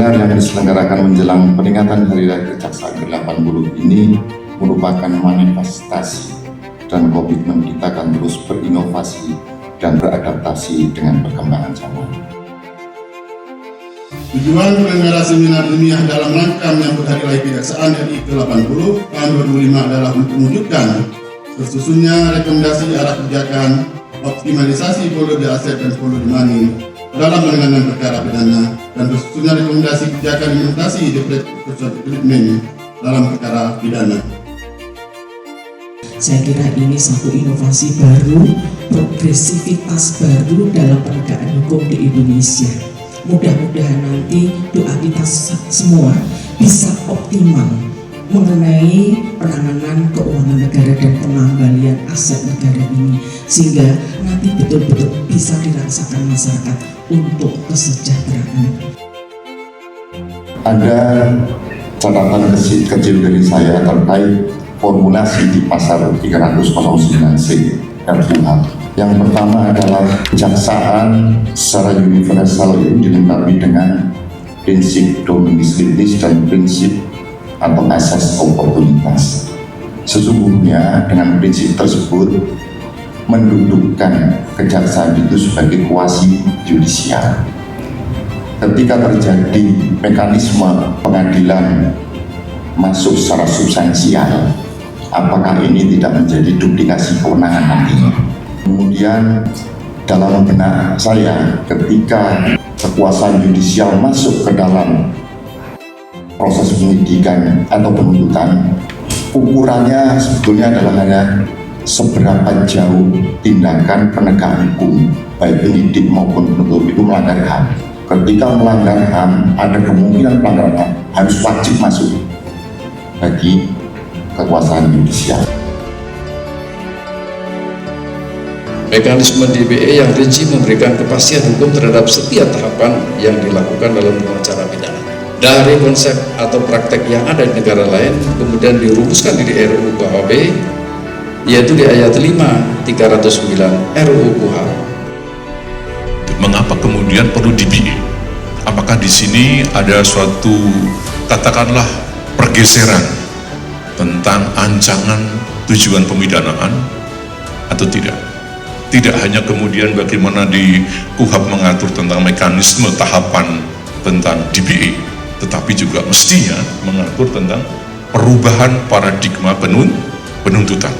seminar yang diselenggarakan menjelang peringatan Hari Raya Kejaksaan ke-80 ini merupakan manifestasi dan komitmen kita akan terus berinovasi dan beradaptasi dengan perkembangan zaman. Tujuan penyelenggara seminar ilmiah dalam rangka menyambut Hari Raya Kejaksaan RI ke-80 tahun 2005 adalah untuk mewujudkan tersusunnya rekomendasi arah kebijakan, optimalisasi volume aset dan volume money dalam penanganan perkara pidana dan tersusunnya rekomendasi kebijakan implementasi treatment dalam perkara pidana. Saya kira ini satu inovasi baru, progresivitas baru dalam penegakan hukum di Indonesia. Mudah-mudahan nanti doa kita semua bisa optimal mengenai penanganan keuangan negara dan pengembalian aset negara ini, sehingga nanti betul-betul bisa dirasakan masyarakat untuk kesejahteraan. Ada catatan kecil dari saya terkait formulasi di pasal 309C RUHP. Yang pertama adalah kejaksaan secara universal itu dilengkapi dengan prinsip dominis litis dan prinsip atau asas oportunitas. Sesungguhnya dengan prinsip tersebut mendudukkan kejaksaan itu sebagai kuasi yudisial. Ketika terjadi mekanisme pengadilan masuk secara substansial, apakah ini tidak menjadi duplikasi kewenangan nantinya? Kemudian dalam benak saya, ketika kekuasaan yudisial masuk ke dalam proses penyidikan atau penuntutan, ukurannya sebetulnya adalah hanya seberapa jauh tindakan penegak hukum, baik penyidik maupun penuntut itu melanggar HAM. Ketika melanggar HAM, ada kemungkinan pelanggaran HAM harus wajib masuk bagi kekuasaan yudisial. Mekanisme DBE yang rinci memberikan kepastian hukum terhadap setiap tahapan yang dilakukan dalam pengacara pidana. Dari konsep atau praktek yang ada di negara lain, kemudian dirumuskan di RUU KUHP, yaitu di ayat 5 309 RUU KUHP. Mengapa kemudian perlu DBE? Apakah di sini ada suatu, katakanlah, pergeseran tentang ancaman tujuan pemidanaan atau tidak? Tidak hanya kemudian bagaimana di KUHP mengatur tentang mekanisme tahapan tentang DBE, tetapi juga mestinya mengatur tentang perubahan paradigma penuntutan.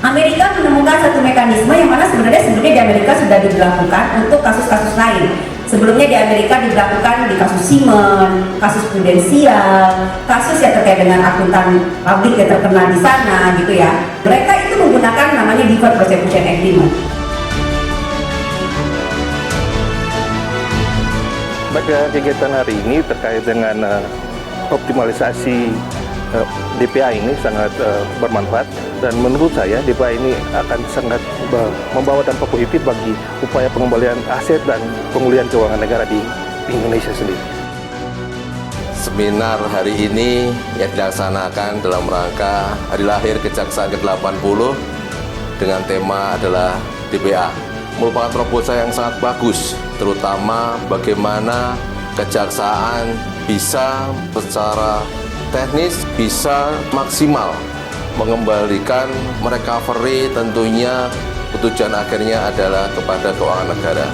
Amerika menemukan satu mekanisme yang mana sebelumnya di Amerika sudah diberlakukan untuk kasus-kasus lain. Sebelumnya di Amerika diberlakukan di kasus Siemens, kasus prudensial, kasus yang terkait dengan akuntan publik yang terkena di sana gitu ya. Mereka itu menggunakan namanya Deferred Prosecution Agreement. Pada kegiatan hari ini terkait dengan optimalisasi DPA ini sangat bermanfaat, dan menurut saya DPA ini akan sangat membawa dampak positif bagi upaya pengembalian aset dan pemulihan keuangan negara di Indonesia sendiri. Seminar hari ini yang dilaksanakan dalam rangka Hari Lahir Kejaksaan ke-80 dengan tema adalah DPA. Merupakan terobosan yang sangat bagus, terutama bagaimana kejaksaan bisa secara teknis bisa maksimal mengembalikan merecovery, tentunya tujuan akhirnya adalah kepada keuangan negara.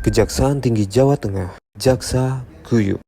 Kejaksaan Tinggi Jawa Tengah, Jaksa Guyup.